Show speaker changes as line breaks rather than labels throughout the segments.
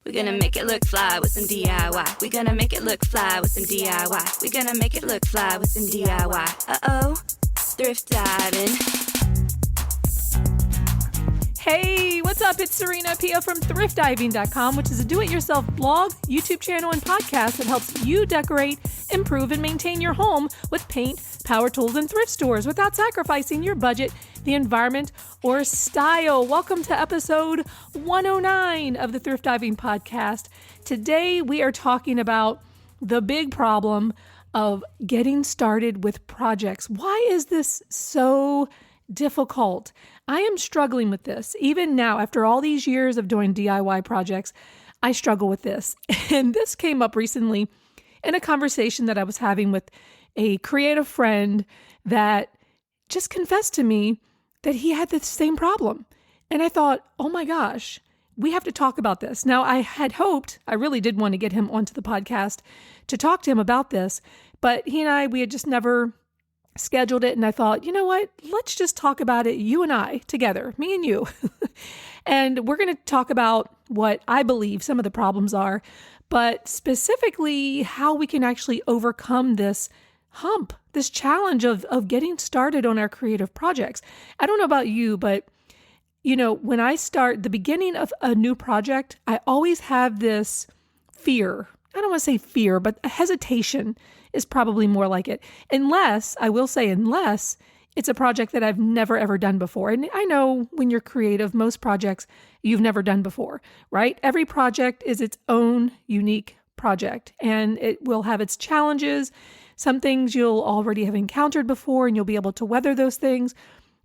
We're gonna make it look fly with some DIY. We're gonna make it look fly with some DIY. We're gonna make it look fly with some DIY. Uh-oh, thrift diving.
Hey, what's up? It's Serena Pia from thriftiving.com, which is a do-it-yourself blog, YouTube channel, and podcast that helps you decorate, improve, and maintain your home with paint, power tools, and thrift stores without sacrificing your budget, the environment, or style. Welcome to episode 109 of the Thrift Diving Podcast. Today, we are talking about the big problem of getting started with projects. Why is this so difficult? I am struggling with this. Even now, after all these years of doing DIY projects, I struggle with this. And this came up recently in a conversation that I was having with a creative friend that just confessed to me that he had the same problem. And I thought, oh my gosh, we have to talk about this. Now, I had hoped, I really did want to get him onto the podcast to talk to him about this, but he and I, we had just never scheduled it. And I thought, you know what, let's just talk about it, you and I together, me and you. And we're going to talk about what I believe some of the problems are, but specifically how we can actually overcome this hump, this challenge of getting started on our creative projects. I don't know about you, but you know, when I start the beginning of a new project, I always have this fear. I don't want to say fear, but a hesitation is probably more like it. Unless it's a project that I've never ever done before. And I know when you're creative, most projects you've never done before, right? Every project is its own unique project and it will have its challenges. Some things you'll already have encountered before and you'll be able to weather those things,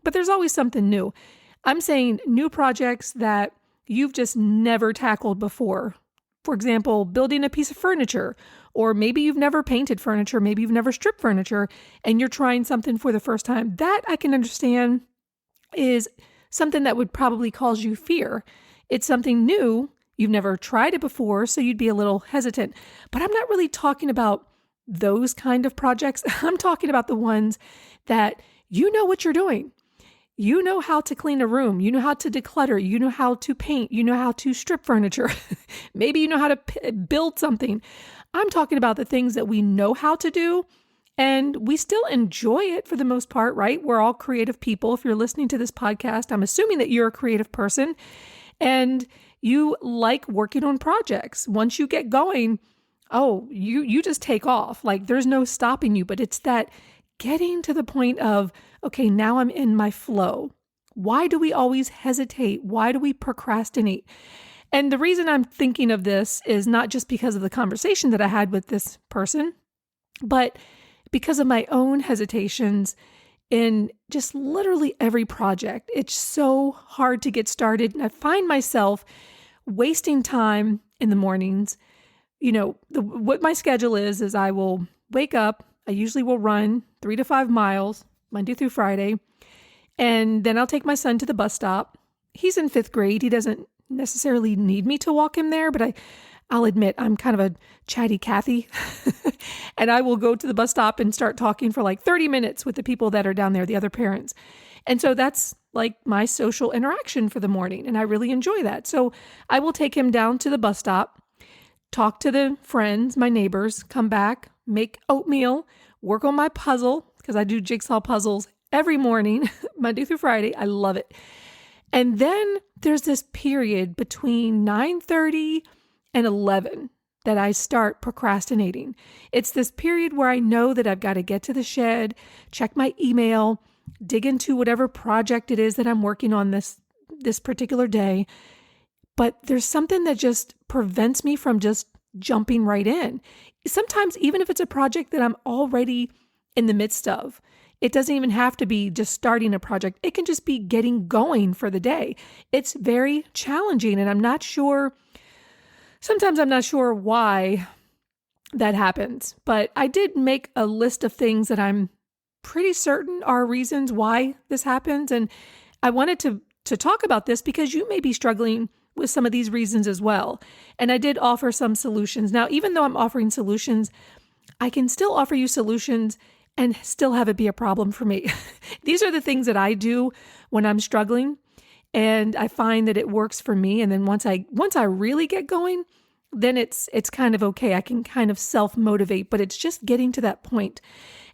but there's always something new. I'm saying new projects that you've just never tackled before. For example, building a piece of furniture, or maybe you've never painted furniture, maybe you've never stripped furniture, and you're trying something for the first time. That I can understand is something that would probably cause you fear. It's something new. You've never tried it before, so you'd be a little hesitant. But I'm not really talking about those kind of projects. I'm talking about the ones that you know what you're doing. You know how to clean a room. You know how to declutter. You know how to paint. You know how to strip furniture. Maybe you know how to build something. I'm talking about the things that we know how to do and we still enjoy it for the most part, right? We're all creative people. If you're listening to this podcast, I'm assuming that you're a creative person and you like working on projects. Once you get going, you just take off. Like there's no stopping you, but it's that getting to the point of, okay, now I'm in my flow. Why do we always hesitate? Why do we procrastinate? And the reason I'm thinking of this is not just because of the conversation that I had with this person, but because of my own hesitations in just literally every project. It's so hard to get started. And I find myself wasting time in the mornings. You know, what my schedule is I will wake up. I usually will run 3 to 5 miles, Monday through Friday. And then I'll take my son to the bus stop. He's in 5th grade. He doesn't necessarily need me to walk him there, but I'll admit I'm kind of a chatty Cathy. And I will go to the bus stop and start talking for like 30 minutes with the people that are down there, the other parents. And so that's like my social interaction for the morning. And I really enjoy that. So I will take him down to the bus stop, talk to the friends, my neighbors, come back, make oatmeal, work on my puzzle, because I do jigsaw puzzles every morning, Monday through Friday. I love it. And then there's this period between 9:30 and 11 that I start procrastinating. It's this period where I know that I've got to get to the shed, check my email, dig into whatever project it is that I'm working on this particular day. But there's something that just prevents me from just jumping right in. Sometimes, even if it's a project that I'm already in the midst of, it doesn't even have to be just starting a project. It can just be getting going for the day. It's very challenging, and sometimes I'm not sure why that happens. But I did make a list of things that I'm pretty certain are reasons why this happens. And I wanted to talk about this because you may be struggling with some of these reasons as well. And I did offer some solutions. Now, even though I'm offering solutions, I can still offer you solutions and still have it be a problem for me. These are the things that I do when I'm struggling. And I find that it works for me. And then once I really get going, then it's kind of okay. I can kind of self-motivate, but it's just getting to that point.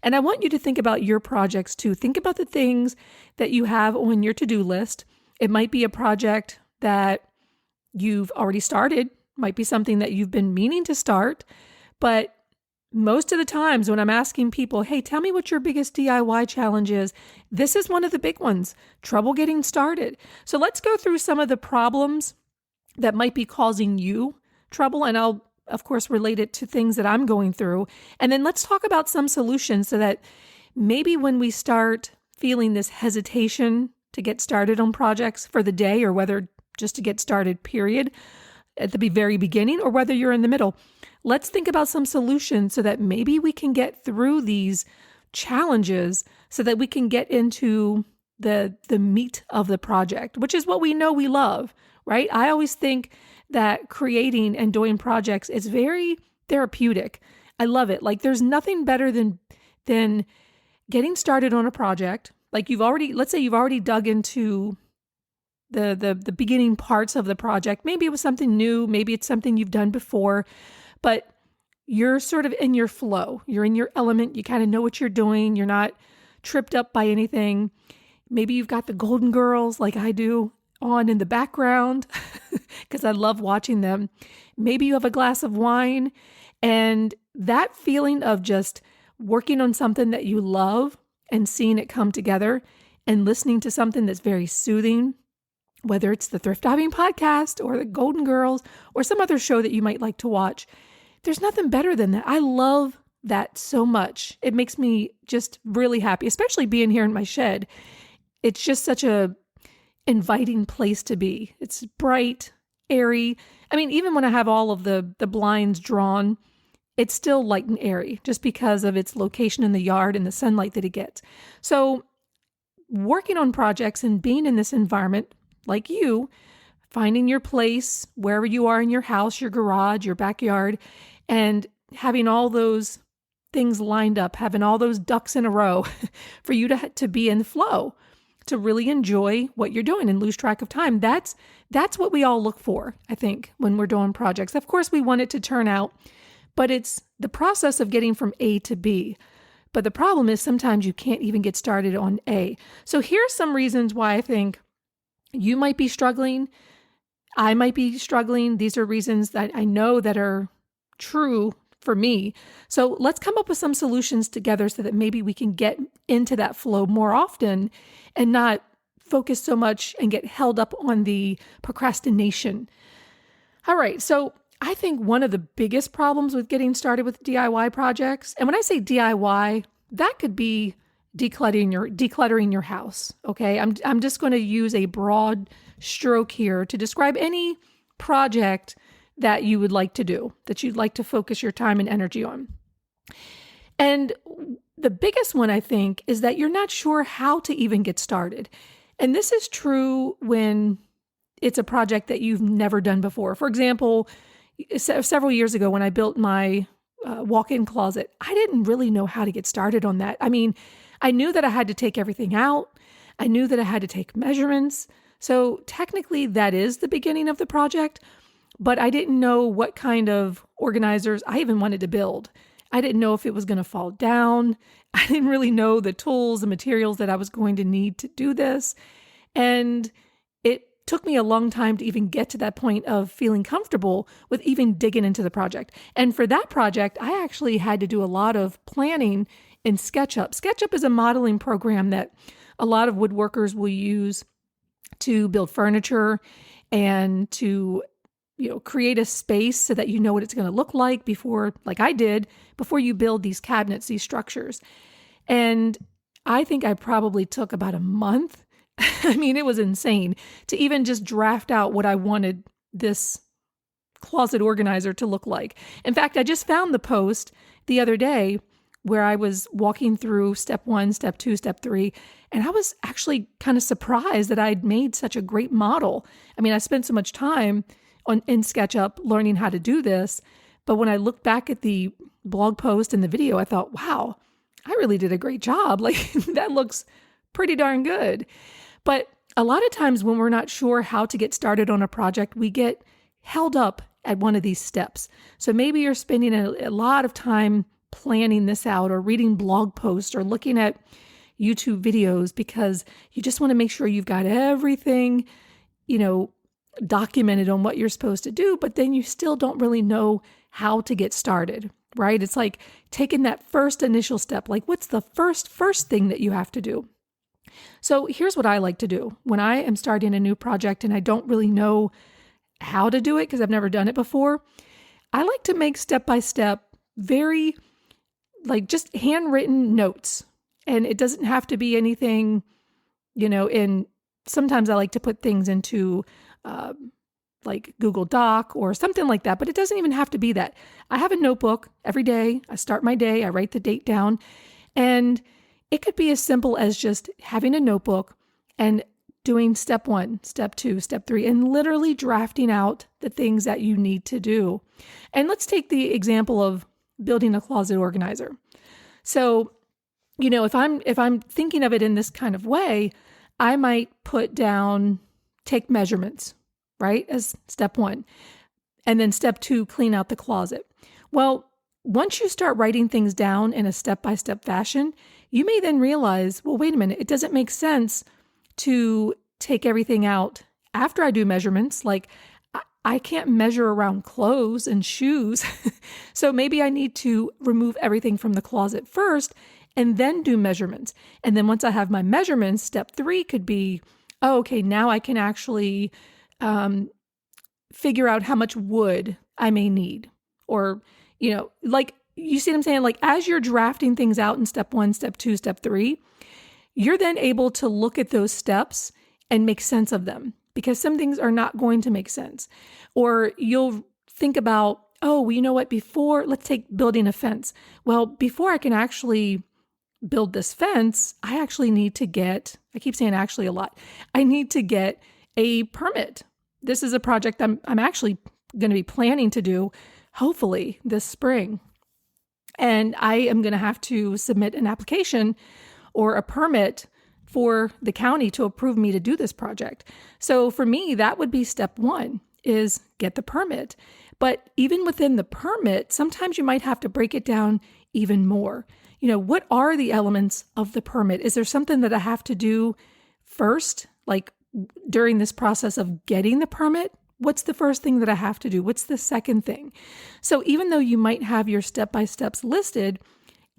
And I want you to think about your projects too. Think about the things that you have on your to-do list. It might be a project that you've already started, might be something that you've been meaning to start, but most of the times when I'm asking people, hey, tell me what your biggest DIY challenge is, this is one of the big ones, trouble getting started. So let's go through some of the problems that might be causing you trouble, and I'll, of course, relate it to things that I'm going through. And then let's talk about some solutions so that maybe when we start feeling this hesitation to get started on projects for the day, or whether just to get started, period, at the very beginning, or whether you're in the middle, let's think about some solutions so that maybe we can get through these challenges so that we can get into the meat of the project, which is what we know we love, right? I always think that creating and doing projects is very therapeutic. I love it. Like there's nothing better than getting started on a project. Like let's say you've already dug into the beginning parts of the project. Maybe it was something new. Maybe it's something you've done before, but you're sort of in your flow. You're in your element. You kind of know what you're doing. You're not tripped up by anything. Maybe you've got the Golden Girls like I do on in the background because I love watching them. Maybe you have a glass of wine, and that feeling of just working on something that you love and seeing it come together and listening to something that's very soothing, whether it's the Thrift Diving podcast or the Golden Girls or some other show that you might like to watch. There's nothing better than that. I love that so much. It makes me just really happy, especially being here in my shed. It's just such a inviting place to be. It's bright, airy. I mean, even when I have all of the blinds drawn, it's still light and airy just because of its location in the yard and the sunlight that it gets. So working on projects and being in this environment, like you, finding your place wherever you are in your house, your garage, your backyard, and having all those things lined up, having all those ducks in a row for you to be in the flow, to really enjoy what you're doing and lose track of time. That's what we all look for, I think, when we're doing projects. Of course, we want it to turn out, but it's the process of getting from A to B. But the problem is sometimes you can't even get started on A. So here's some reasons why I think you might be struggling. I might be struggling. These are reasons that I know that are true for me. So let's come up with some solutions together so that maybe we can get into that flow more often and not focus so much and get held up on the procrastination. All right. So I think one of the biggest problems with getting started with DIY projects, and when I say DIY, that could be decluttering your house. Okay. I'm just going to use a broad stroke here to describe any project that you would like to do, that you'd like to focus your time and energy on. And the biggest one, I think, is that you're not sure how to even get started. And this is true when it's a project that you've never done before. For example, several years ago when I built my walk-in closet, I didn't really know how to get started on that. I mean, I knew that I had to take everything out. I knew that I had to take measurements. So technically that is the beginning of the project, but I didn't know what kind of organizers I even wanted to build. I didn't know if it was going to fall down. I didn't really know the tools, the materials that I was going to need to do this. And it took me a long time to even get to that point of feeling comfortable with even digging into the project. And for that project, I actually had to do a lot of planning in SketchUp. SketchUp is a modeling program that a lot of woodworkers will use to build furniture and to create a space so that you know what it's going to look like before, like I did, before you build these cabinets, these structures. And I think I probably took about a month. I mean, it was insane to even just draft out what I wanted this closet organizer to look like. In fact, I just found the post the other day where I was walking through step 1, step 2, step 3, and I was actually kind of surprised that I'd made such a great model. I mean, I spent so much time in SketchUp learning how to do this, but when I looked back at the blog post and the video, I thought, wow, I really did a great job. Like that looks pretty darn good. But a lot of times when we're not sure how to get started on a project, we get held up at one of these steps. So maybe you're spending a lot of time planning this out or reading blog posts or looking at YouTube videos because you just want to make sure you've got everything, documented on what you're supposed to do, but then you still don't really know how to get started, right? It's like taking that first initial step. Like, what's the first thing that you have to do? So here's what I like to do when I am starting a new project and I don't really know how to do it because I've never done it before. I like to make step-by-step, very just handwritten notes. And it doesn't have to be anything, sometimes I like to put things into Google Doc or something like that, but it doesn't even have to be that. I have a notebook every day. I start my day, I write the date down, and it could be as simple as just having a notebook and doing step 1, step 2, step 3, and literally drafting out the things that you need to do. And let's take the example of building a closet organizer. So, if I'm thinking of it in this kind of way, I might take measurements, right, as step 1. And then step 2, clean out the closet. Well, once you start writing things down in a step-by-step fashion, you may then realize, well, wait a minute, it doesn't make sense to take everything out after I do measurements. Like, I can't measure around clothes and shoes. So maybe I need to remove everything from the closet first and then do measurements. And then once I have my measurements, step 3 could be, okay, now I can actually figure out how much wood I may need. Or, you see what I'm saying? Like, as you're drafting things out in step 1, step 2, step 3, you're then able to look at those steps and make sense of them, because some things are not going to make sense. Or you'll think about, let's take building a fence. Well, before I can actually build this fence, I actually need to I keep saying actually a lot, I need to get a permit. This is a project I'm actually going to be planning to do, hopefully this spring. And I am going to have to submit an application or a permit for the county to approve me to do this project. So for me, that would be step 1, is get the permit. But even within the permit, sometimes you might have to break it down even more. What are the elements of the permit? Is there something that I have to do first, like during this process of getting the permit? What's the first thing that I have to do? What's the second thing? So even though you might have your step-by-steps listed,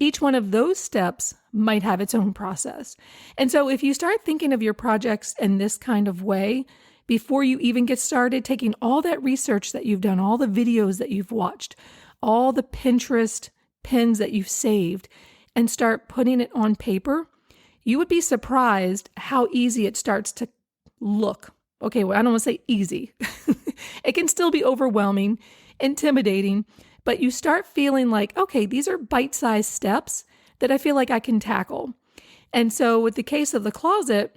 each one of those steps might have its own process. And so if you start thinking of your projects in this kind of way, before you even get started, taking all that research that you've done, all the videos that you've watched, all the Pinterest pins that you've saved, and start putting it on paper, you would be surprised how easy it starts to look. Okay, well, I don't want to say easy. It can still be overwhelming, intimidating, but you start feeling like, okay, these are bite-sized steps that I feel like I can tackle. And so with the case of the closet,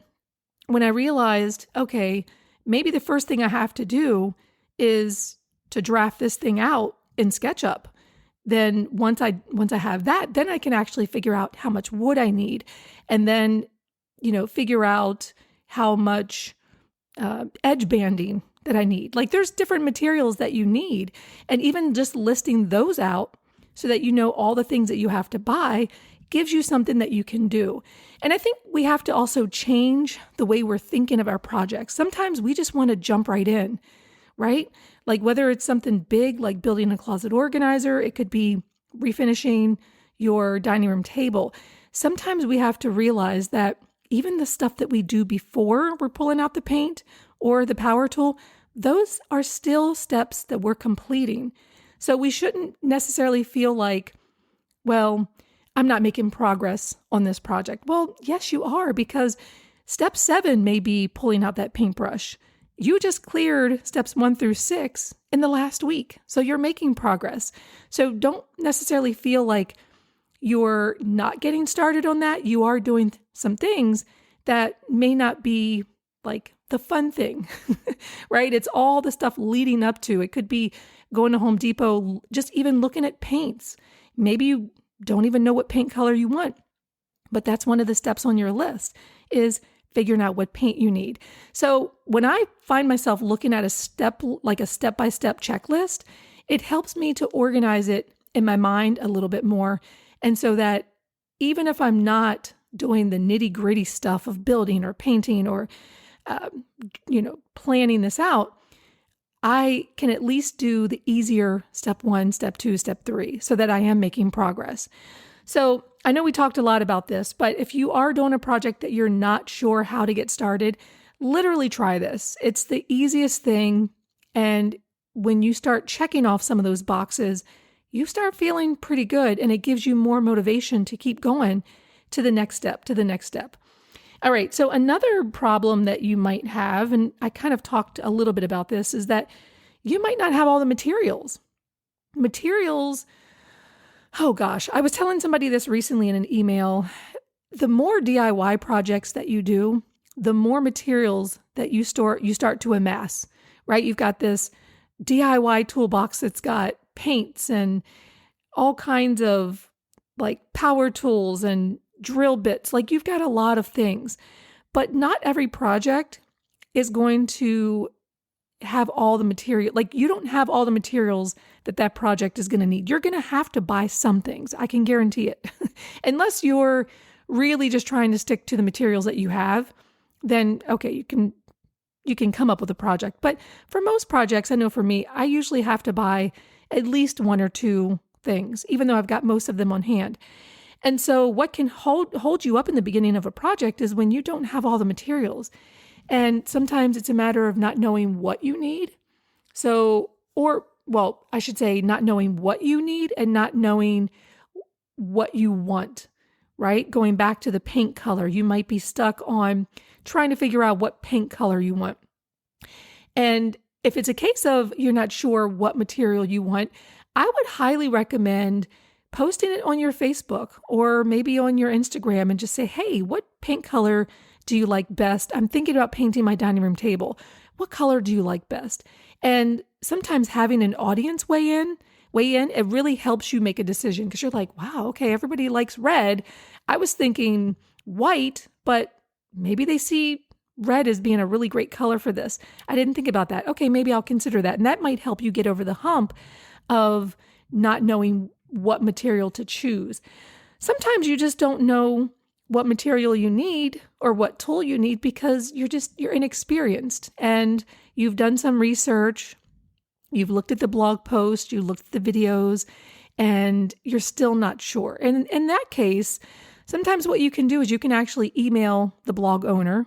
when I realized, okay, maybe the first thing I have to do is to draft this thing out in SketchUp. Then once I have that, then I can actually figure out how much wood I need, and then, figure out how much edge banding that I need. Like, there's different materials that you need, and even just listing those out so that you know all the things that you have to buy gives you something that you can do. And I think we have to also change the way we're thinking of our projects. Sometimes we just want to jump right in, right? Like, whether it's something big like building a closet organizer, it could be refinishing your dining room table. Sometimes we have to realize that even the stuff that we do before we're pulling out the paint or the power tool, those are still steps that we're completing. So we shouldn't necessarily feel like, well, I'm not making progress on this project. Well, yes, you are, because step 7 may be pulling out that paintbrush. You just cleared steps 1 through 6 in the last week. So you're making progress. So don't necessarily feel like you're not getting started on that. You are doing some things that may not be like the fun thing, right? It's all the stuff leading up to. It could be going to Home Depot, just even looking at paints. Maybe you don't even know what paint color you want, but that's one of the steps on your list, is figuring out what paint you need. So when I find myself looking at a step-by-step checklist, it helps me to organize it in my mind a little bit more. And so that even if I'm not doing the nitty-gritty stuff of building or painting or, planning this out, I can at least do the easier step 1, step 2, step 3, so that I am making progress. So I know we talked a lot about this, but if you are doing a project that you're not sure how to get started, literally try this. It's the easiest thing. And when you start checking off some of those boxes, you start feeling pretty good, and it gives you more motivation to keep going to the next step. All right. So another problem that you might have, and I kind of talked a little bit about this, is that you might not have all the materials. Oh gosh, I was telling somebody this recently in an email. The more DIY projects that you do, the more materials that you start to amass, right? You've got this DIY toolbox that's got paints and all kinds of like power tools and drill bits. Like you've got a lot of things, but not every project is going to have all the material. Like you don't have all the materials that project is going to need. You're going to have to buy some things. I can guarantee it. Unless you're really just trying to stick to the materials that you have, then okay, you can come up with a project. But for most projects, I know for me, I usually have to buy at least 1 or 2 things, even though I've got most of them on hand. And so what can hold you up in the beginning of a project is when you don't have all the materials. And sometimes it's a matter of not knowing what you need. I should say not knowing what you need and not knowing what you want, right? Going back to the paint color, you might be stuck on trying to figure out what paint color you want. And if it's a case of you're not sure what material you want, I would highly recommend posting it on your Facebook or maybe on your Instagram and just say, hey, what paint color do you like best? I'm thinking about painting my dining room table. What color do you like best? And sometimes having an audience weigh in, it really helps you make a decision because you're like, wow, okay, everybody likes red. I was thinking white, but maybe they see red as being a really great color for this. I didn't think about that. Okay, maybe I'll consider that. And that might help you get over the hump of not knowing what material to choose. Sometimes you just don't know what material you need or what tool you need because you're inexperienced and you've done some research, you've looked at the blog post, you looked at the videos, and you're still not sure. And in that case, sometimes what you can do is you can actually email the blog owner.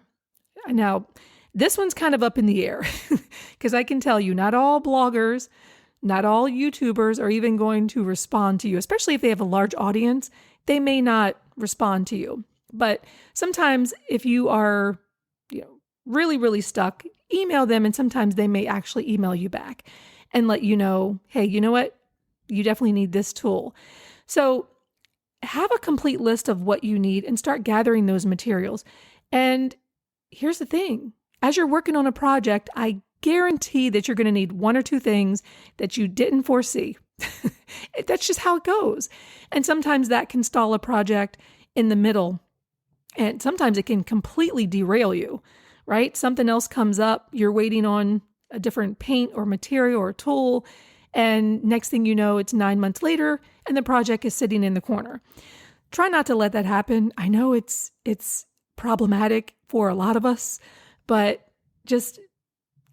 Now, this one's kind of up in the air because I can tell you not all bloggers, not all YouTubers are even going to respond to you, especially if they have a large audience. They may not respond to you. But sometimes if you are, really, really stuck, email them, and sometimes they may actually email you back and let you know, hey, you know what? You definitely need this tool. So have a complete list of what you need and start gathering those materials. And here's the thing. As you're working on a project, I guarantee that you're going to need 1 or 2 things that you didn't foresee. That's just how it goes. And sometimes that can stall a project in the middle. And sometimes it can completely derail you, right? Something else comes up, you're waiting on a different paint or material or tool, and next thing you know, it's 9 months later, and the project is sitting in the corner. Try not to let that happen. I know it's problematic for a lot of us, but just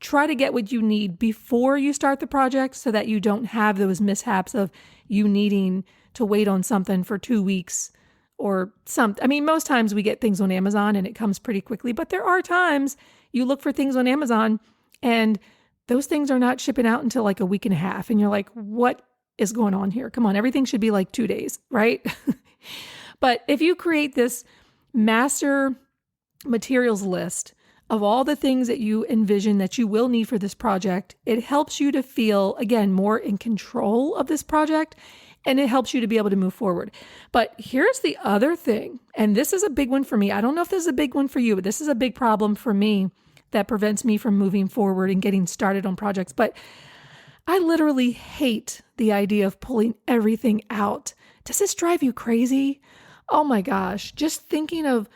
try to get what you need before you start the project so that you don't have those mishaps of you needing to wait on something for 2 weeks or something. I mean, most times we get things on Amazon and it comes pretty quickly, but there are times you look for things on Amazon and those things are not shipping out until like a week and a half. And you're like, what is going on here? Come on, everything should be like 2 days, right? But if you create this master materials list of all the things that you envision that you will need for this project, it helps you to feel, again, more in control of this project, and it helps you to be able to move forward. But here's the other thing, and this is a big one for me. I don't know if this is a big one for you, but this is a big problem for me that prevents me from moving forward and getting started on projects. But I literally hate the idea of pulling everything out. Does this drive you crazy? Oh my gosh, just thinking of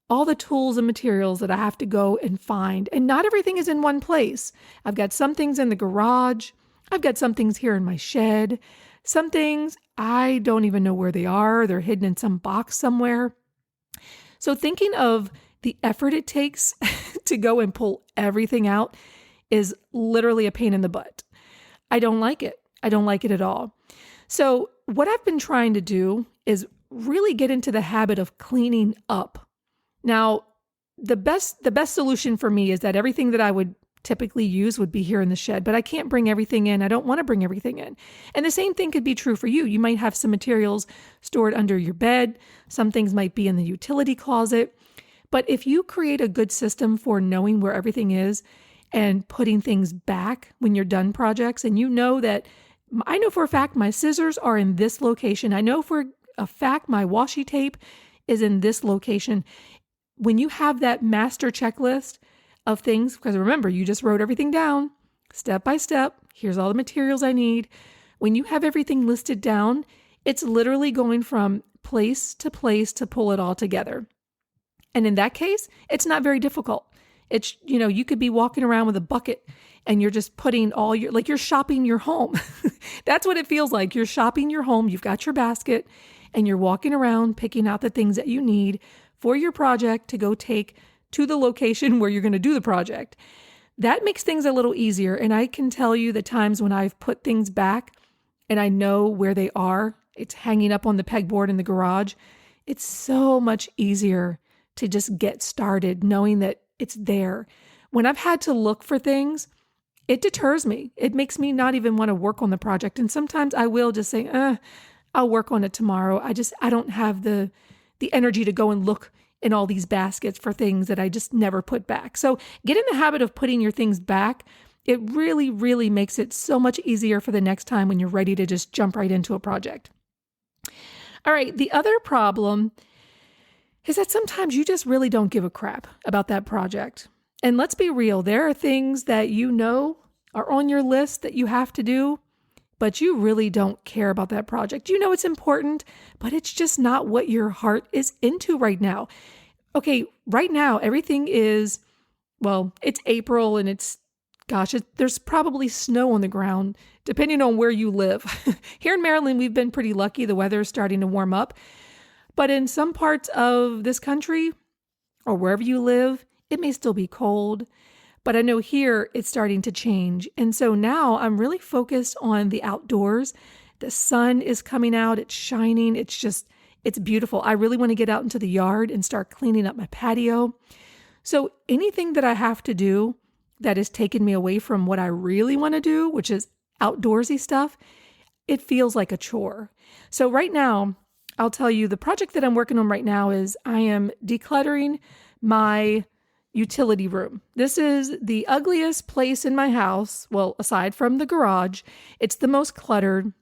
all the tools and materials that I have to go and find. And not everything is in one place. I've got some things in the garage. I've got some things here in my shed. Some things I don't even know where they are. They're hidden in some box somewhere. So thinking of the effort it takes to go and pull everything out is literally a pain in the butt. I don't like it. I don't like it at all. So what I've been trying to do is really get into the habit of cleaning up. Now, the best solution for me is that everything that I would typically use would be here in the shed, but I can't bring everything in. I don't want to bring everything in. And the same thing could be true for you. You might have some materials stored under your bed. Some things might be in the utility closet. But if you create a good system for knowing where everything is and putting things back when you're done projects, and you know that, I know for a fact my scissors are in this location. I know for a fact my washi tape is in this location. When you have that master checklist of things, because remember, you just wrote everything down step by step. Here's all the materials I need. When you have everything listed down, it's literally going from place to pull it all together. And in that case, it's not very difficult. It's, you could be walking around with a bucket and you're just putting like you're shopping your home. That's what it feels like. You're shopping your home. You've got your basket and you're walking around picking out the things that you need for your project to go take to the location where you're going to do the project. That makes things a little easier. And I can tell you the times when I've put things back and I know where they are. It's hanging up on the pegboard in the garage. It's so much easier to just get started knowing that it's there. When I've had to look for things, it deters me. It makes me not even want to work on the project. And sometimes I will just say, I'll work on it tomorrow. I don't have the energy to go and look in all these baskets for things that I just never put back. So get in the habit of putting your things back. It really, really makes it so much easier for the next time when you're ready to just jump right into a project. All right. The other problem is that sometimes you just really don't give a crap about that project. And let's be real. There are things that are on your list that you have to do, but you really don't care about that project. You know it's important, but it's just not what your heart is into right now. Okay, right now, everything is, it's April and there's probably snow on the ground, depending on where you live. Here in Maryland, we've been pretty lucky. The weather is starting to warm up. But in some parts of this country, or wherever you live, it may still be cold. But I know here it's starting to change. And so now I'm really focused on the outdoors. The sun is coming out, it's shining, it's beautiful. I really want to get out into the yard and start cleaning up my patio. So anything that I have to do that has taken me away from what I really want to do, which is outdoorsy stuff, it feels like a chore. So right now, I'll tell you the project that I'm working on right now is I am decluttering my utility room. This is the ugliest place in my house. Well, aside from the garage, it's the most cluttered.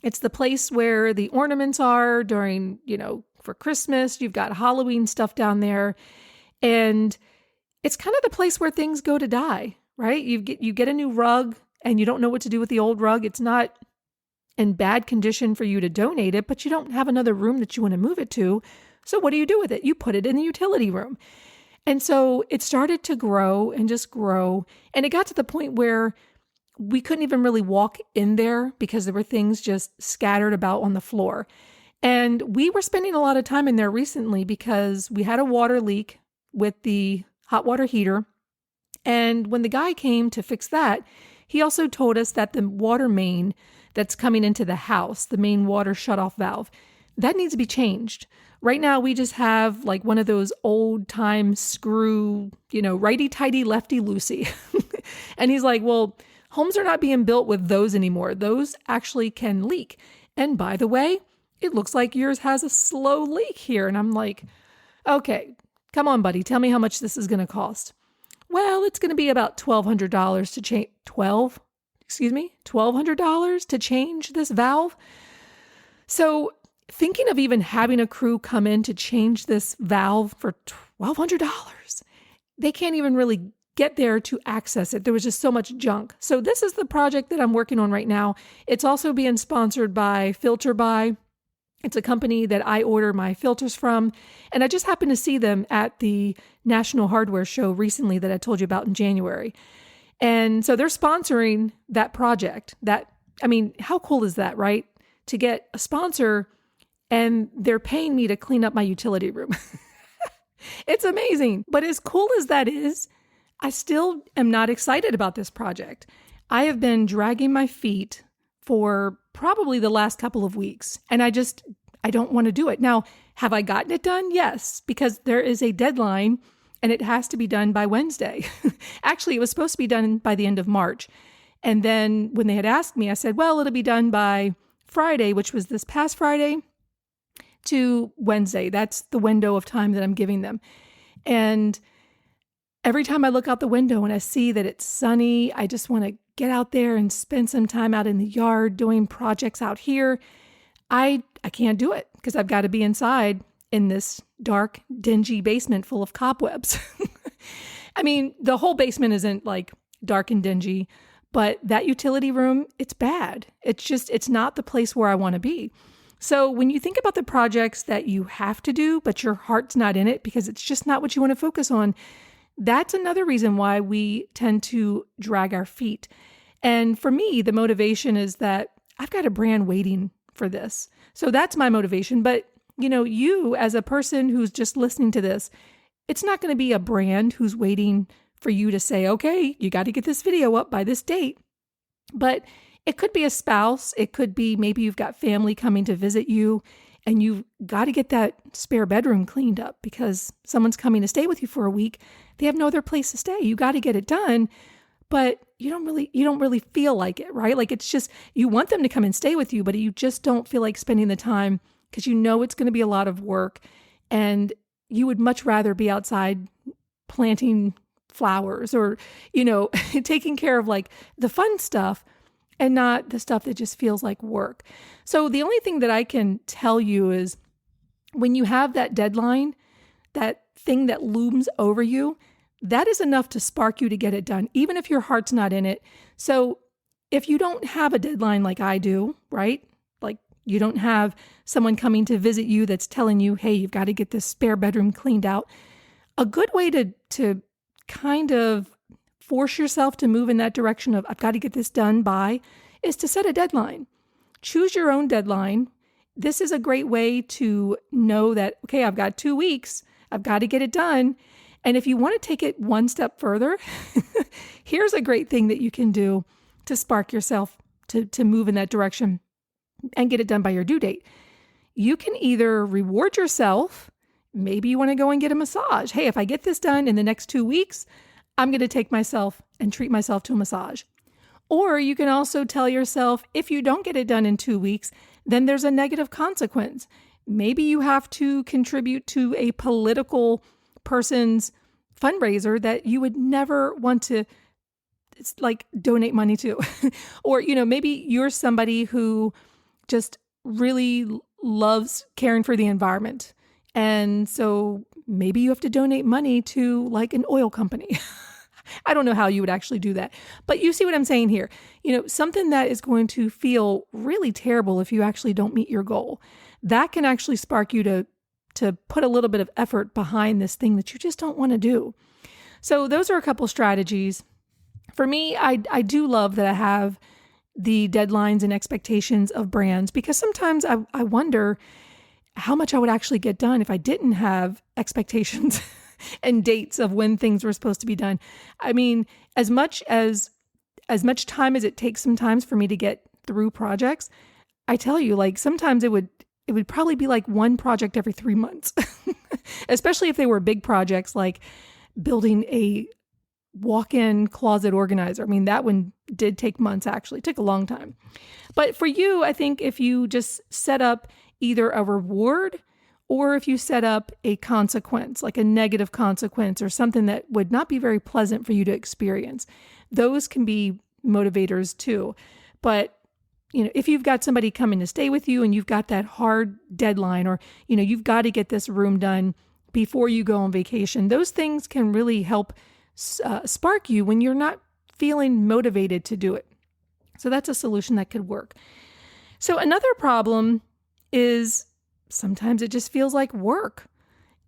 It's the place where the ornaments are during, for Christmas. You've got Halloween stuff down there. And it's kind of the place where things go to die, right? You get a new rug and you don't know what to do with the old rug. It's not in bad condition for you to donate it, but you don't have another room that you want to move it to. So what do you do with it? You put it in the utility room. And so it started to grow and just grow. And it got to the point where we couldn't even really walk in there because there were things just scattered about on the floor. And we were spending a lot of time in there recently because we had a water leak with the hot water heater. And when the guy came to fix that, he also told us that the water main that's coming into the house, the main water shutoff valve, that needs to be changed. Right now, we just have like one of those old time screw, righty-tighty, lefty-loosey. And he's like, well, homes are not being built with those anymore. Those actually can leak. And by the way, it looks like yours has a slow leak here. And I'm like, okay, come on, buddy. Tell me how much this is going to cost. Well, it's going to be about $1,200 to change, $1,200 to change this valve. So thinking of even having a crew come in to change this valve for $1,200, they can't even really get there to access it. There was just so much junk. So this is the project that I'm working on right now. It's also being sponsored by Filter By. It's a company that I order my filters from, and I just happened to see them at the National Hardware Show recently that I told you about in January. And so they're sponsoring that project. How cool is that, right? To get a sponsor and they're paying me to clean up my utility room. It's amazing. But as cool as that is, I still am not excited about this project. I have been dragging my feet for probably the last couple of weeks, and I don't want to do it. Now, have I gotten it done? Yes, because there is a deadline and it has to be done by Wednesday. Actually, it was supposed to be done by the end of March. And then when they had asked me, I said, well, it'll be done by Friday, which was this past Friday, to Wednesday. That's the window of time that I'm giving them. And every time I look out the window and I see that it's sunny, I just want to get out there and spend some time out in the yard doing projects out here. I can't do it because I've got to be inside in this dark, dingy basement full of cobwebs. The whole basement isn't like dark and dingy, but that utility room, it's bad. It's not the place where I want to be. So when you think about the projects that you have to do, but your heart's not in it because it's just not what you want to focus on, that's another reason why we tend to drag our feet. And for me, the motivation is that I've got a brand waiting for this. So that's my motivation. But, you as a person who's just listening to this, it's not going to be a brand who's waiting for you to say, okay, you got to get this video up by this date. But it could be a spouse. It could be maybe you've got family coming to visit you and you've got to get that spare bedroom cleaned up because someone's coming to stay with you for a week. They have no other place to stay. You got to get it done, but you don't really feel like it, right? Like it's just, you want them to come and stay with you, but you just don't feel like spending the time because it's going to be a lot of work and you would much rather be outside planting flowers or, taking care of like the fun stuff and not the stuff that just feels like work. So the only thing that I can tell you is when you have that deadline, that thing that looms over you, that is enough to spark you to get it done, even if your heart's not in it. So if you don't have a deadline like I do, right? Like you don't have someone coming to visit you that's telling you, hey, you've got to get this spare bedroom cleaned out. A good way to kind of force yourself to move in that direction of I've got to get this done by is to set a deadline. Choose your own deadline. This is a great way to know that, okay, I've got 2 weeks. I've got to get it done. And if you want to take it one step further, here's a great thing that you can do to spark yourself to move in that direction and get it done by your due date. You can either reward yourself. Maybe you want to go and get a massage. Hey, if I get this done in the next 2 weeks, I'm going to take myself and treat myself to a massage. Or you can also tell yourself, if you don't get it done in 2 weeks, then there's a negative consequence. Maybe you have to contribute to a political person's fundraiser that you would never want to donate money to. Or, maybe you're somebody who just really loves caring for the environment. And so maybe you have to donate money to like an oil company. I don't know how you would actually do that, but you see what I'm saying here. Something that is going to feel really terrible if you actually don't meet your goal, that can actually spark you to put a little bit of effort behind this thing that you just don't want to do. So those are a couple strategies. For me, I do love that I have the deadlines and expectations of brands because sometimes I wonder how much I would actually get done if I didn't have expectations and dates of when things were supposed to be done. As much time as it takes sometimes for me to get through projects, I tell you, like sometimes it would probably be like one project every 3 months, especially if they were big projects like building a walk-in closet organizer. That one did take months, actually. It took a long time. But for you, I think if you just set up either a reward or if you set up a consequence, like a negative consequence or something that would not be very pleasant for you to experience, those can be motivators too. But if you've got somebody coming to stay with you and you've got that hard deadline or, you've got to get this room done before you go on vacation, those things can really help spark you when you're not feeling motivated to do it. So that's a solution that could work. So another problem is sometimes it just feels like work.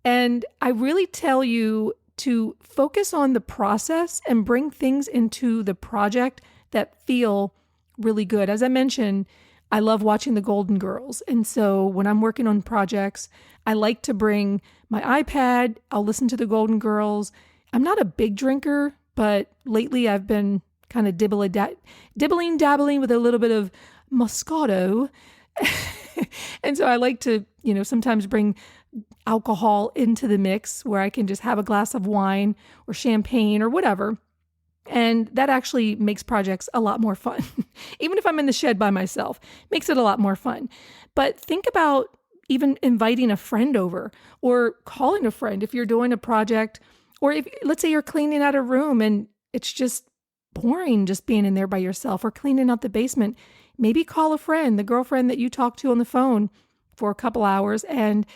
And I really tell you to focus on the process and bring things into the project that feel really good. As I mentioned, I love watching the Golden Girls. And so when I'm working on projects, I like to bring my iPad. I'll listen to the Golden Girls. I'm not a big drinker, but lately I've been kind of dibbling, dabbling with a little bit of Moscato. And so I like to, sometimes bring alcohol into the mix where I can just have a glass of wine or champagne or whatever. And that actually makes projects a lot more fun. Even if I'm in the shed by myself, makes it a lot more fun. But think about even inviting a friend over or calling a friend if you're doing a project, or if, let's say you're cleaning out a room and it's just boring just being in there by yourself, or cleaning out the basement. Maybe call a friend, the girlfriend that you talk to on the phone for a couple hours. And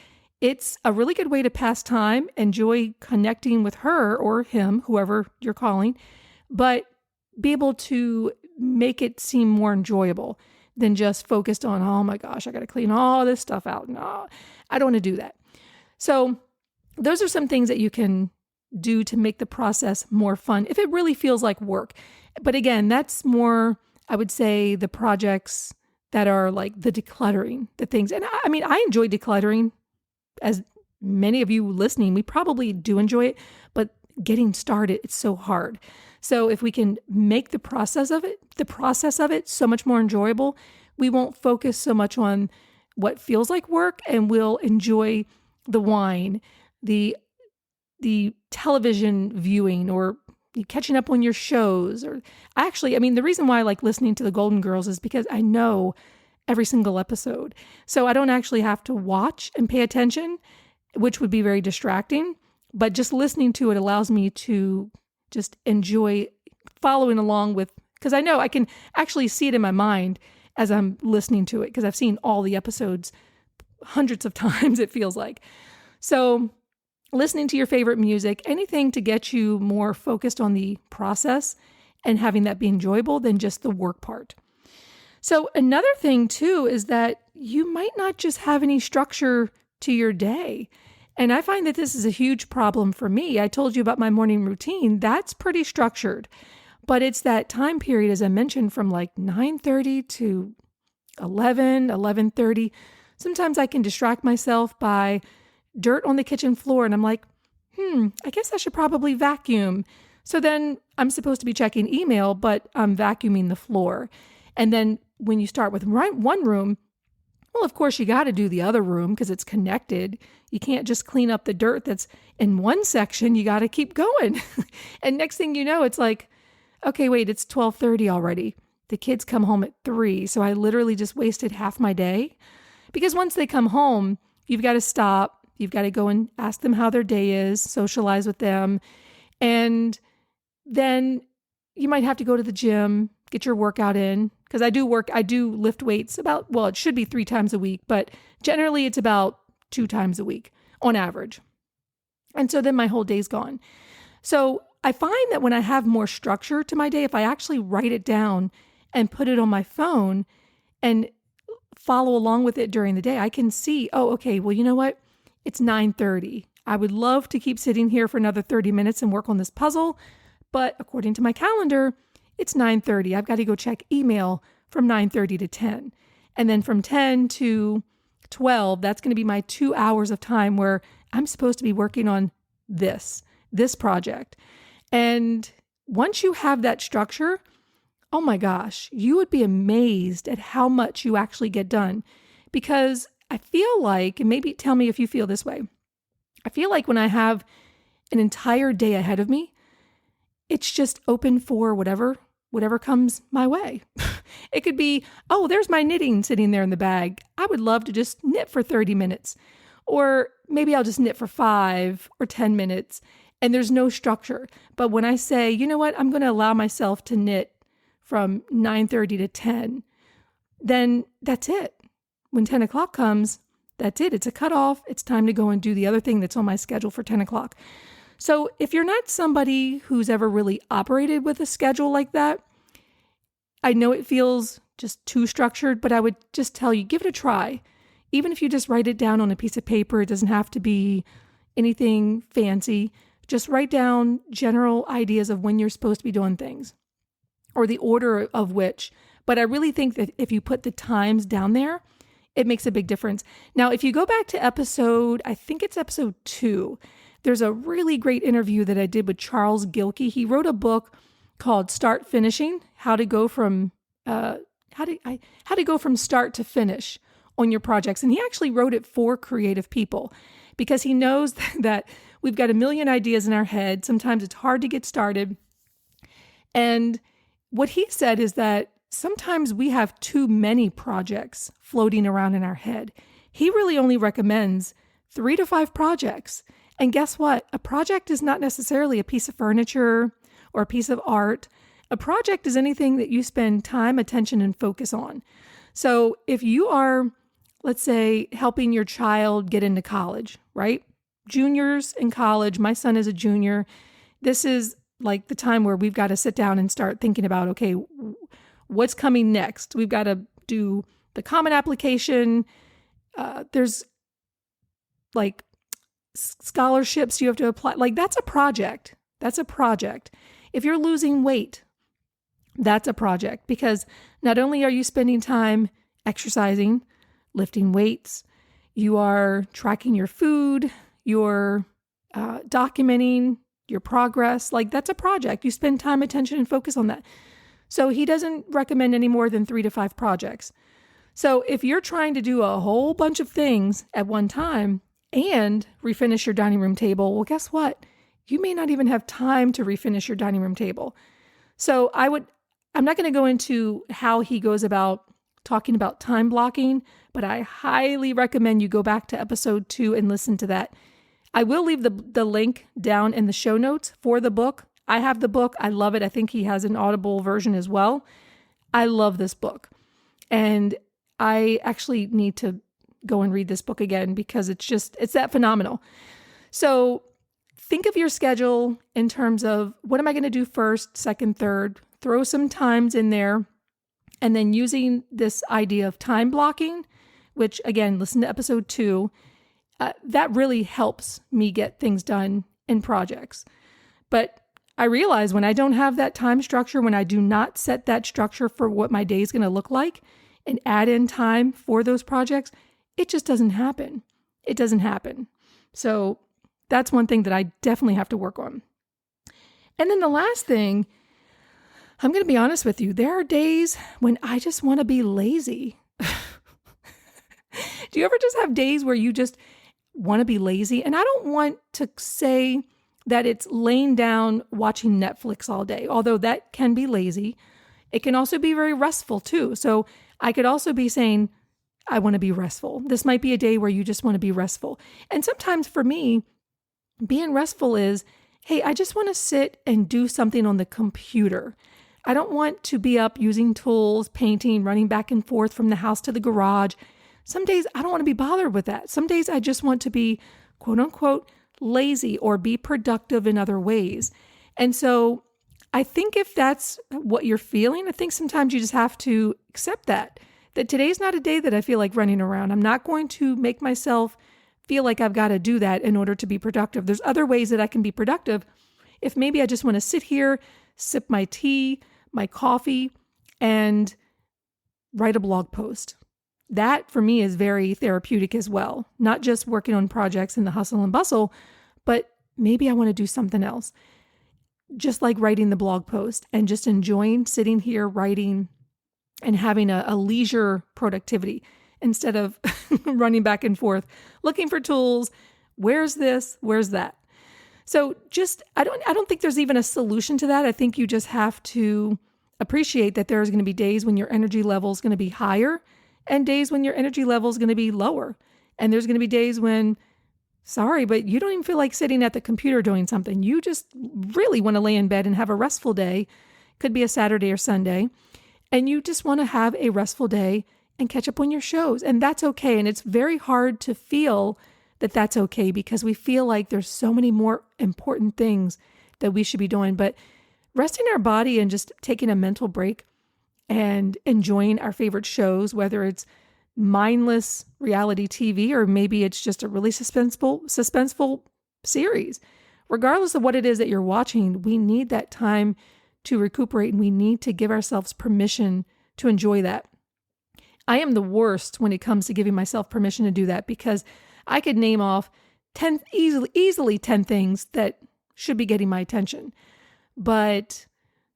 it's a really good way to pass time, enjoy connecting with her or him, whoever you're calling, but be able to make it seem more enjoyable than just focused on, oh my gosh, I got to clean all this stuff out. No, I don't want to do that. So those are some things that you can do to make the process more fun if it really feels like work. But again, that's more, I would say, the projects that are like the decluttering, the things. And I mean, I enjoy decluttering. As many of you listening, we probably do enjoy it, but getting started, it's so hard. So if we can make the process of it so much more enjoyable, we won't focus so much on what feels like work, and we'll enjoy the wine, the television viewing, or catching up on your shows. Or the reason why I like listening to the Golden Girls is because I know every single episode. So I don't actually have to watch and pay attention, which would be very distracting. But just listening to it allows me to just enjoy following along with, because I know I can actually see it in my mind as I'm listening to it, because I've seen all the episodes hundreds of times, it feels like. So listening to your favorite music, anything to get you more focused on the process and having that be enjoyable than just the work part. So another thing too is that you might not just have any structure to your day. And I find that this is a huge problem for me. I told you about my morning routine. That's pretty structured, but it's that time period, as I mentioned, from like 9:30 to 11:30. Sometimes I can distract myself by dirt on the kitchen floor, and I'm like, I guess I should probably vacuum. So then I'm supposed to be checking email, but I'm vacuuming the floor. And then when you start with one room, well, of course, you got to do the other room because it's connected. You can't just clean up the dirt that's in one section. You got to keep going. And next thing you know, it's like, okay, wait, it's 12:30 already. The kids come home at 3. So I literally just wasted half my day. Because once they come home, you've got to stop. You've got to go and ask them how their day is, socialize with them. And then you might have to go to the gym, get your workout in. Because I do lift weights it should be 3 times a week, but generally it's about 2 times a week on average. And so then my whole day's gone. So I find that when I have more structure to my day, if I actually write it down and put it on my phone and follow along with it during the day, I can see, oh, okay, well, you know what? It's 9:30. I would love to keep sitting here for another 30 minutes and work on this puzzle, but according to my calendar, it's 9:30. I've got to go check email from 9:30 to 10. And then from 10 to 12, that's going to be my 2 hours of time where I'm supposed to be working on this project. And once you have that structure, oh my gosh, you would be amazed at how much you actually get done. Because I feel like, and maybe tell me if you feel this way, I feel like when I have an entire day ahead of me, it's just open for whatever comes my way. It could be, oh, there's my knitting sitting there in the bag. I would love to just knit for 30 minutes. Or maybe I'll just knit for 5 or 10 minutes and there's no structure. But when I say, you know what, I'm going to allow myself to knit from 9:30 to 10, then that's it. When 10 o'clock comes, that's it. It's a cutoff. It's time to go and do the other thing that's on my schedule for 10 o'clock. So if you're not somebody who's ever really operated with a schedule like that, I know it feels just too structured, but I would just tell you, give it a try. even if you just write it down on a piece of paper, it doesn't have to be anything fancy. Just write down general ideas of when you're supposed to be doing things or the order of which. But I really think that if you put the times down there, it makes a big difference. Now, if you go back to I think it's episode 2, there's a really great interview that I did with Charles Gilkey. He wrote a book called Start Finishing, how to go from start to finish on your projects. And he actually wrote it for creative people because he knows that we've got a million ideas in our head. Sometimes it's hard to get started. And what he said is that sometimes we have too many projects floating around in our head. He really only recommends 3 to 5 projects. And guess what? A project is not necessarily a piece of furniture or a piece of art. A project is anything that you spend time, attention, and focus on. So if you are, let's say, helping your child get into college, right? Juniors in college, my son is a junior. This is like the time where we've got to sit down and start thinking about, okay, what's coming next? We've got to do the common application. There's like scholarships you have to apply. Like that's a project. That's a project. If you're losing weight, that's a project because not only are you spending time exercising, lifting weights, you are tracking your food, you're documenting your progress. Like that's a project. You spend time, attention, and focus on that. So he doesn't recommend any more than 3 to 5 projects. So if you're trying to do a whole bunch of things at one time and refinish your dining room table, well, guess what? You may not even have time to refinish your dining room table. So I'm not going to go into how he goes about talking about time blocking, but I highly recommend you go back to episode 2 and listen to that. I will leave the link down in the show notes for the book. I have the book. I love it. I think he has an Audible version as well. I love this book. And I actually need to go and read this book again because it's that phenomenal. So think of your schedule in terms of what am I going to do first, second, third, throw some times in there. And then using this idea of time blocking, which again, listen to episode 2, that really helps me get things done in projects. But I realize when I don't have that time structure, when I do not set that structure for what my day is going to look like and add in time for those projects, it just doesn't happen. It doesn't happen. So that's one thing that I definitely have to work on. And then the last thing, I'm going to be honest with you, there are days when I just want to be lazy. Do you ever just have days where you just want to be lazy? And I don't want to say that it's laying down watching Netflix all day, although that can be lazy. It can also be very restful too. So I could also be saying, I want to be restful. This might be a day where you just want to be restful. And sometimes for me, being restful is, hey, I just want to sit and do something on the computer. I don't want to be up using tools, painting, running back and forth from the house to the garage. Some days I don't want to be bothered with that. Some days I just want to be, quote unquote, lazy or be productive in other ways. And so I think if that's what you're feeling, I think sometimes you just have to accept that today's not a day that I feel like running around. I'm not going to make myself feel like I've got to do that in order to be productive. There's other ways that I can be productive. If maybe I just want to sit here, sip my tea, my coffee, and write a blog post. That for me is very therapeutic as well. Not just working on projects in the hustle and bustle, but maybe I want to do something else. Just like writing the blog post and just enjoying sitting here writing and having a leisure productivity instead of running back and forth, looking for tools. Where's this? Where's that? So I don't think there's even a solution to that. I think you just have to appreciate that there's going to be days when your energy level is going to be higher and days when your energy level is going to be lower. And there's going to be days when, sorry, but you don't even feel like sitting at the computer doing something. You just really want to lay in bed and have a restful day. Could be a Saturday or Sunday. And you just want to have a restful day and catch up on your shows. And that's okay. And it's very hard to feel that that's okay because we feel like there's so many more important things that we should be doing. But resting our body and just taking a mental break and enjoying our favorite shows, whether it's mindless reality TV, or maybe it's just a really suspenseful series. Regardless of what it is that you're watching, we need that time to recuperate, and we need to give ourselves permission to enjoy that. I am the worst when it comes to giving myself permission to do that, because I could name off easily 10 things that should be getting my attention. But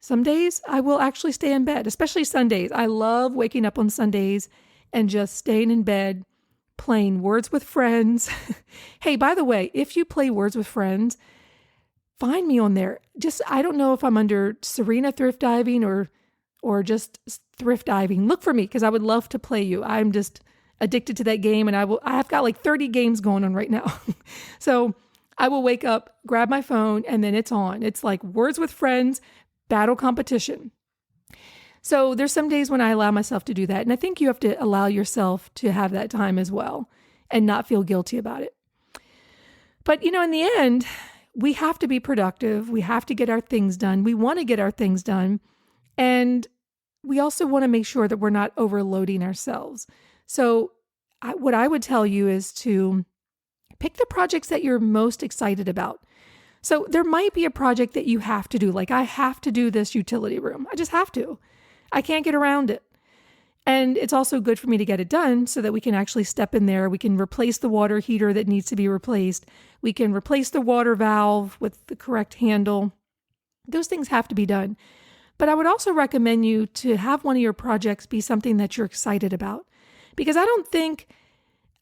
some days I will actually stay in bed, especially Sundays. I love waking up on Sundays and just staying in bed, playing Words with Friends. Hey, by the way, if you play Words with Friends, find me on there. I don't know if I'm under Serena Thrift Diving or just Thrift Diving. Look for me, because I would love to play you. I'm just addicted to that game, and I've got like 30 games going on right now. So I will wake up, grab my phone, and then it's on. It's like Words with Friends, battle competition. So there's some days when I allow myself to do that. And I think you have to allow yourself to have that time as well and not feel guilty about it. But, in the end, we have to be productive. We have to get our things done. We want to get our things done. And we also want to make sure that we're not overloading ourselves. So what I would tell you is to pick the projects that you're most excited about. So there might be a project that you have to do. Like, I have to do this utility room. I just have to. I can't get around it. And it's also good for me to get it done so that we can actually step in there. We can replace the water heater that needs to be replaced. We can replace the water valve with the correct handle. Those things have to be done. But I would also recommend you to have one of your projects be something that you're excited about. Because I don't think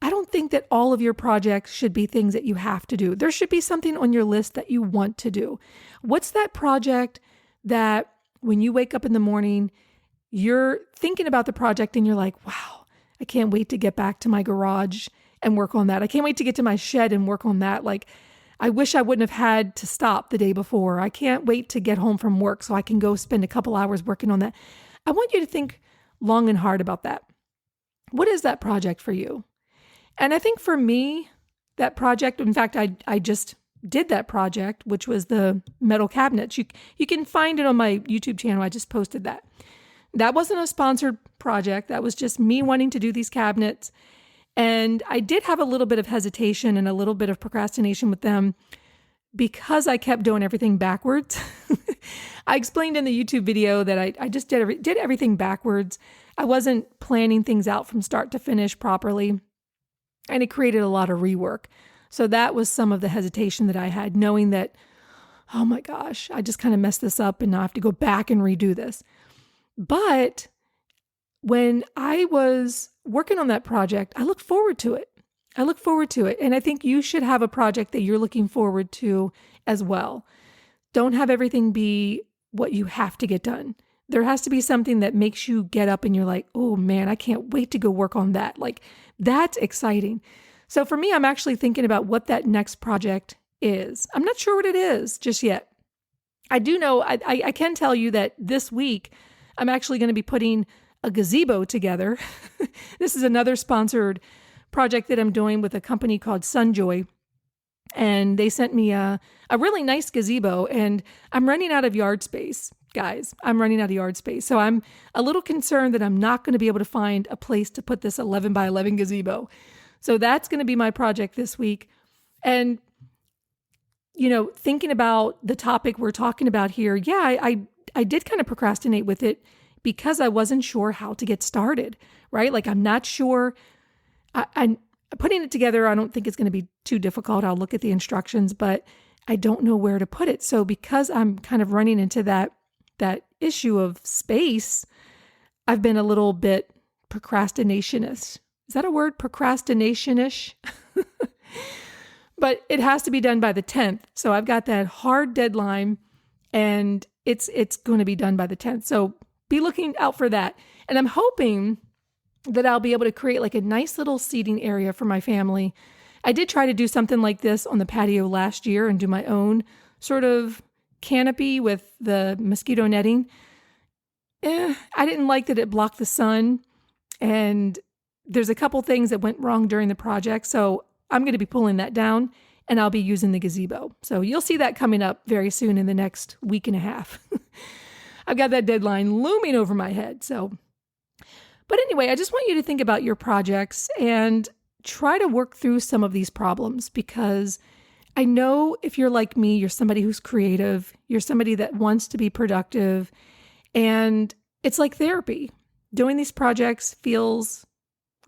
that all of your projects should be things that you have to do. There should be something on your list that you want to do. What's that project that when you wake up in the morning, you're thinking about the project and you're like, wow, I can't wait to get back to my garage and work on that. I can't wait to get to my shed and work on that. Like, I wish I wouldn't have had to stop the day before. I can't wait to get home from work so I can go spend a couple hours working on that. I want you to think long and hard about that. What is that project for you? And I think for me, that project, in fact, I just did that project, which was the metal cabinets. You can find it on my YouTube channel. I just posted that. That wasn't a sponsored project. That was just me wanting to do these cabinets. And I did have a little bit of hesitation and a little bit of procrastination with them because I kept doing everything backwards. I explained in the YouTube video that I just did everything backwards. I wasn't planning things out from start to finish properly. And it created a lot of rework. So that was some of the hesitation that I had, knowing that, oh my gosh, I just kind of messed this up and now I have to go back and redo this. But when I was working on that project, I look forward to it. And I think you should have a project that you're looking forward to as well. Don't have everything be what you have to get done. There has to be something that makes you get up and you're like, oh man, I can't wait to go work on that. Like, that's exciting. So for me, I'm actually thinking about what that next project is. I'm not sure what it is just yet. I do know, I can tell you that this week, I'm actually going to be putting a gazebo together. This is another sponsored project that I'm doing with a company called Sunjoy. And they sent me a really nice gazebo, and I'm running out of yard space, guys. I'm running out of yard space. So I'm a little concerned that I'm not going to be able to find a place to put this 11 by 11 gazebo. So that's going to be my project this week. And, thinking about the topic we're talking about here, I did kind of procrastinate with it because I wasn't sure how to get started, right? Like, I'm not sure. I'm putting it together. I don't think it's going to be too difficult. I'll look at the instructions, but I don't know where to put it. So because I'm kind of running into that issue of space, I've been a little bit procrastinationish. Is that a word? Procrastinationish? But it has to be done by the 10th. So I've got that hard deadline, and it's going to be done by the 10th. So be looking out for that. And I'm hoping that I'll be able to create like a nice little seating area for my family. I did try to do something like this on the patio last year and do my own sort of canopy with the mosquito netting. I didn't like that it blocked the sun, and there's a couple things that went wrong during the project. So I'm going to be pulling that down, and I'll be using the gazebo. So you'll see that coming up very soon in the next week and a half. I've got that deadline looming over my head. But anyway, I just want you to think about your projects and try to work through some of these problems, because I know if you're like me, you're somebody who's creative, you're somebody that wants to be productive, and it's like therapy. Doing these projects feels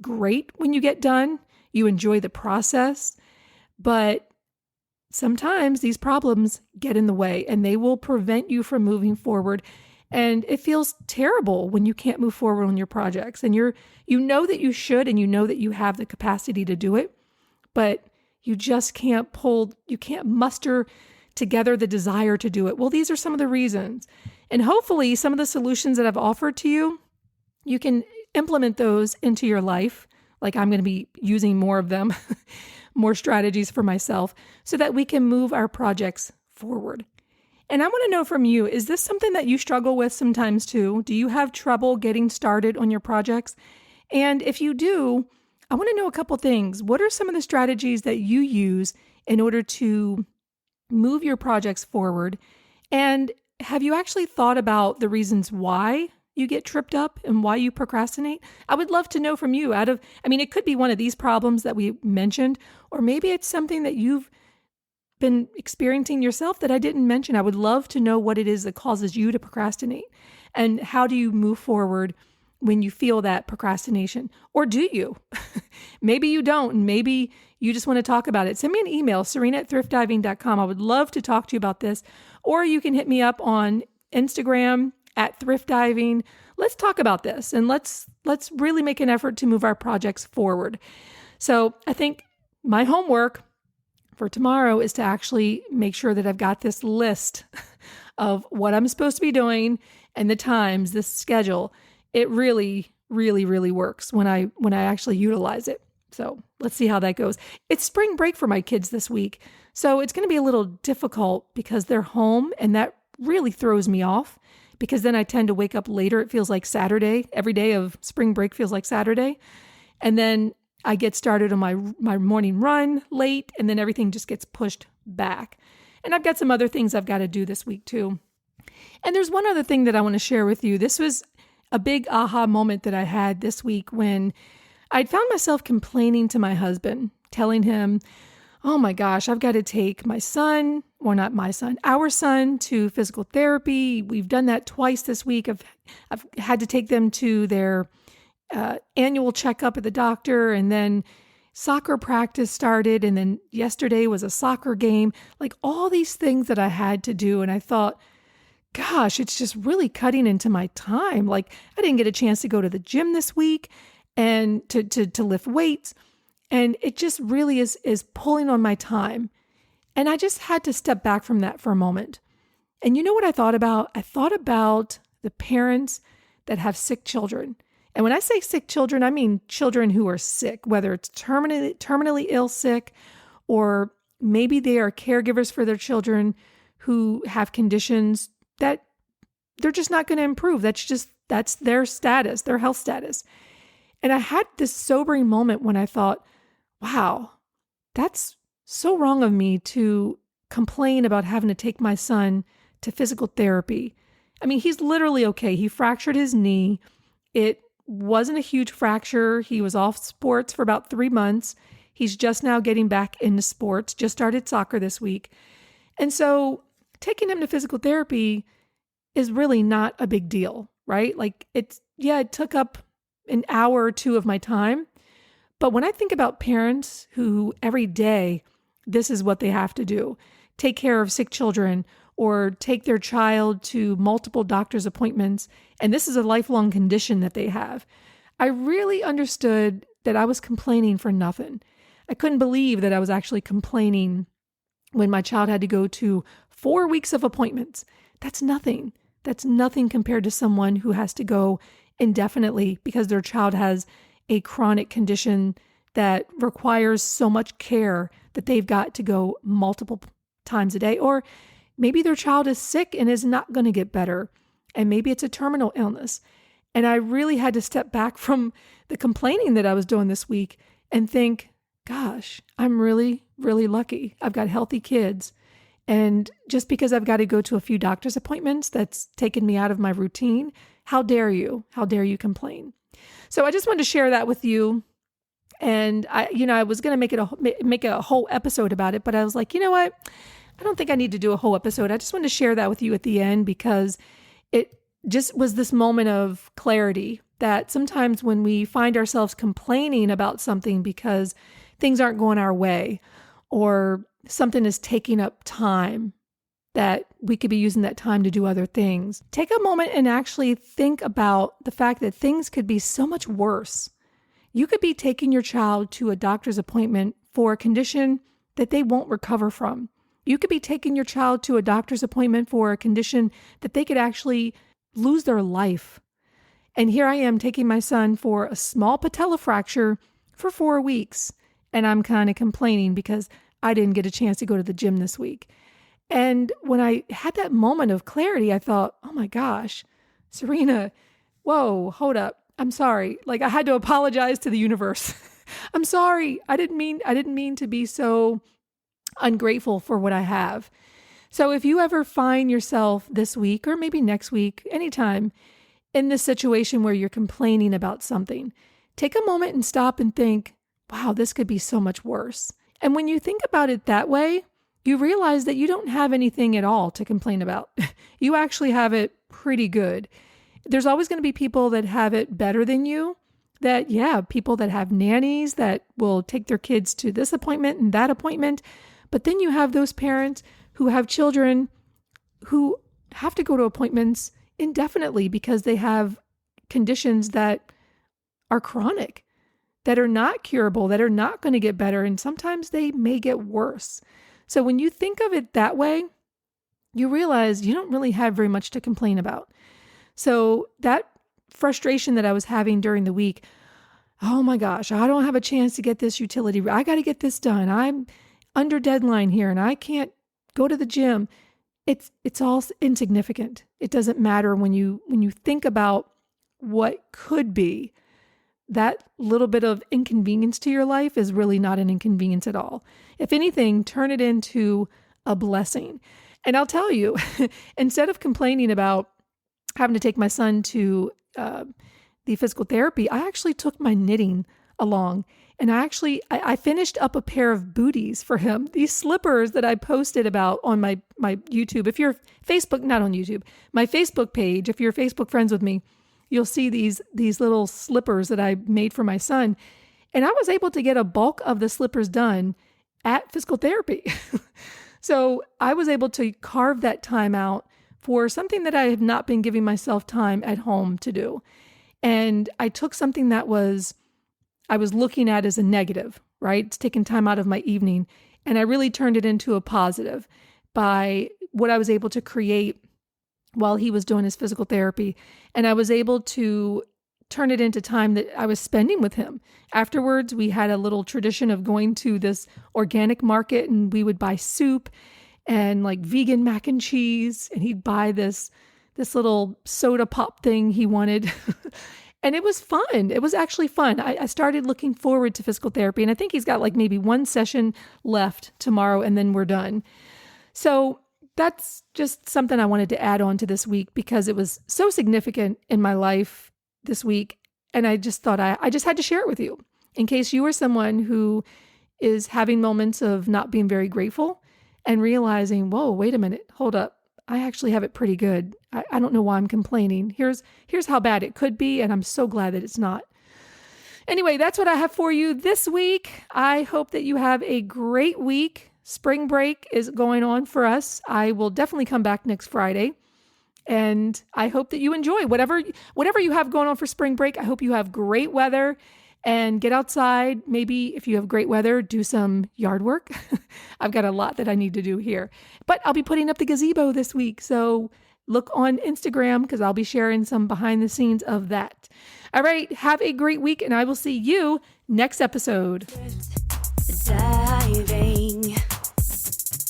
great when you get done. You enjoy the process, but sometimes these problems get in the way and they will prevent you from moving forward. And it feels terrible when you can't move forward on your projects, and you know that you should, and you know that you have the capacity to do it, but you just can't muster together the desire to do it. Well, these are some of the reasons. And hopefully some of the solutions that I've offered to you, you can implement those into your life. Like I'm going to be using more of them, more strategies for myself, so that we can move our projects forward. And I want to know from you, is this something that you struggle with sometimes too? Do you have trouble getting started on your projects? And if you do, I want to know a couple things. What are some of the strategies that you use in order to move your projects forward? And have you actually thought about the reasons why you get tripped up and why you procrastinate? I would love to know from you. It could be one of these problems that we mentioned, or maybe it's something that you've been experiencing yourself that I didn't mention. I would love to know what it is that causes you to procrastinate, and how do you move forward when you feel that procrastination? Or do you? Maybe you don't, and maybe you just want to talk about it. Send me an email, serena@thriftdiving.com. I would love to talk to you about this. Or you can hit me up on Instagram @thriftdiving. Let's talk about this, and let's really make an effort to move our projects forward. So I think my homework for tomorrow is to actually make sure that I've got this list of what I'm supposed to be doing and the times, this schedule. It really, really, really works when I actually utilize it. So let's see how that goes. It's spring break for my kids this week, so it's going to be a little difficult because they're home, and that really throws me off, because then I tend to wake up later. It feels like Saturday. Every day of spring break feels like Saturday. And then I get started on my morning run late, and then everything just gets pushed back. And I've got some other things I've got to do this week too. And there's one other thing that I want to share with you. This was a big aha moment that I had this week when I'd found myself complaining to my husband, telling him, oh my gosh, I've got to take our son to physical therapy. We've done that twice this week. I've had to take them to their annual checkup at the doctor, and then soccer practice started, and then yesterday was a soccer game, like all these things that I had to do. And I thought, gosh, it's just really cutting into my time. Like I didn't get a chance to go to the gym this week and to lift weights. And it just really is pulling on my time. And I just had to step back from that for a moment. And you know what I thought about? I thought about the parents that have sick children. And when I say sick children, I mean children who are sick, whether it's terminally ill sick, or maybe they are caregivers for their children who have conditions that they're just not going to improve. That's their status, their health status. And I had this sobering moment when I thought, wow, that's so wrong of me to complain about having to take my son to physical therapy. I mean, he's literally okay. He fractured his knee. It wasn't a huge fracture. He was off sports for about 3 months. He's just now getting back into sports, just started soccer this week. And so taking him to physical therapy is really not a big deal, right? Like it took up an hour or two of my time. But when I think about parents who every day, this is what they have to do, take care of sick children or take their child to multiple doctor's appointments, and this is a lifelong condition that they have, I really understood that I was complaining for nothing. I couldn't believe that I was actually complaining when my child had to go to 4 weeks of appointments. That's nothing. That's nothing compared to someone who has to go indefinitely because their child has a chronic condition that requires so much care that they've got to go multiple times a day. Or maybe their child is sick and is not going to get better, and maybe it's a terminal illness. And I really had to step back from the complaining that I was doing this week and think, gosh, I'm really, really lucky. I've got healthy kids. And just because I've got to go to a few doctor's appointments, that's taken me out of my routine. How dare you? How dare you complain? So I just wanted to share that with you. And I was going to make a whole episode about it, but I was like, you know what? I don't think I need to do a whole episode. I just wanted to share that with you at the end because it just was this moment of clarity that sometimes when we find ourselves complaining about something because things aren't going our way or something is taking up time, that we could be using that time to do other things. Take a moment and actually think about the fact that things could be so much worse. You could be taking your child to a doctor's appointment for a condition that they won't recover from. You could be taking your child to a doctor's appointment for a condition that they could actually lose their life. And here I am taking my son for a small patella fracture for 4 weeks. And I'm kind of complaining because I didn't get a chance to go to the gym this week. And when I had that moment of clarity, I thought, oh my gosh, Serena, whoa, hold up. I'm sorry. Like I had to apologize to the universe. I'm sorry. I didn't mean to be so ungrateful for what I have. So if you ever find yourself this week or maybe next week, anytime in this situation where you're complaining about something, take a moment and stop and think, wow, this could be so much worse. And when you think about it that way, you realize that you don't have anything at all to complain about. You actually have it pretty good. There's always going to be people that have it better than you. People that have nannies that will take their kids to this appointment and that appointment. But then you have those parents who have children who have to go to appointments indefinitely because they have conditions that are chronic, that are not curable, that are not going to get better. And sometimes they may get worse. So when you think of it that way, you realize you don't really have very much to complain about. So that frustration that I was having during the week, oh my gosh, I don't have a chance to get this utility. I got to get this done. I'm under deadline here and I can't go to the gym. It's all insignificant. It doesn't matter when you think about what could be. That little bit of inconvenience to your life is really not an inconvenience at all. If anything, turn it into a blessing. And I'll tell you, instead of complaining about having to take my son to the physical therapy, I actually took my knitting along. And I finished up a pair of booties for him. These slippers that I posted about on my YouTube. If you're Facebook, not on YouTube, my Facebook page, if you're Facebook friends with me, you'll see these little slippers that I made for my son. And I was able to get a bulk of the slippers done at physical therapy. So I was able to carve that time out for something that I have not been giving myself time at home to do. And I took something that I was looking at as a negative, right? It's taking time out of my evening. And I really turned it into a positive by what I was able to create while he was doing his physical therapy. And I was able to turn it into time that I was spending with him. Afterwards, we had a little tradition of going to this organic market and we would buy soup and like vegan mac and cheese. And he'd buy this little soda pop thing he wanted. And it was fun. It was actually fun. I started looking forward to physical therapy. And I think he's got like maybe one session left tomorrow and then we're done. So that's just something I wanted to add on to this week because it was so significant in my life this week. And I just thought I just had to share it with you in case you are someone who is having moments of not being very grateful and realizing, whoa, wait a minute, hold up. I actually have it pretty good. I don't know why I'm complaining. Here's how bad it could be. And I'm so glad that it's not. Anyway, that's what I have for you this week. I hope that you have a great week. Spring break is going on for us. I will definitely come back next Friday. And I hope that you enjoy whatever you have going on for spring break. I hope you have great weather and get outside. Maybe if you have great weather, do some yard work. I've got a lot that I need to do here, but I'll be putting up the gazebo this week. So look on Instagram because I'll be sharing some behind the scenes of that. All right. Have a great week and I will see you next episode.
Diving.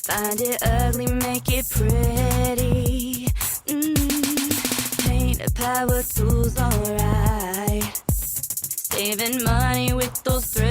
Find it ugly, make it pretty. Paint the power tools, alright. Saving money with those thrifts.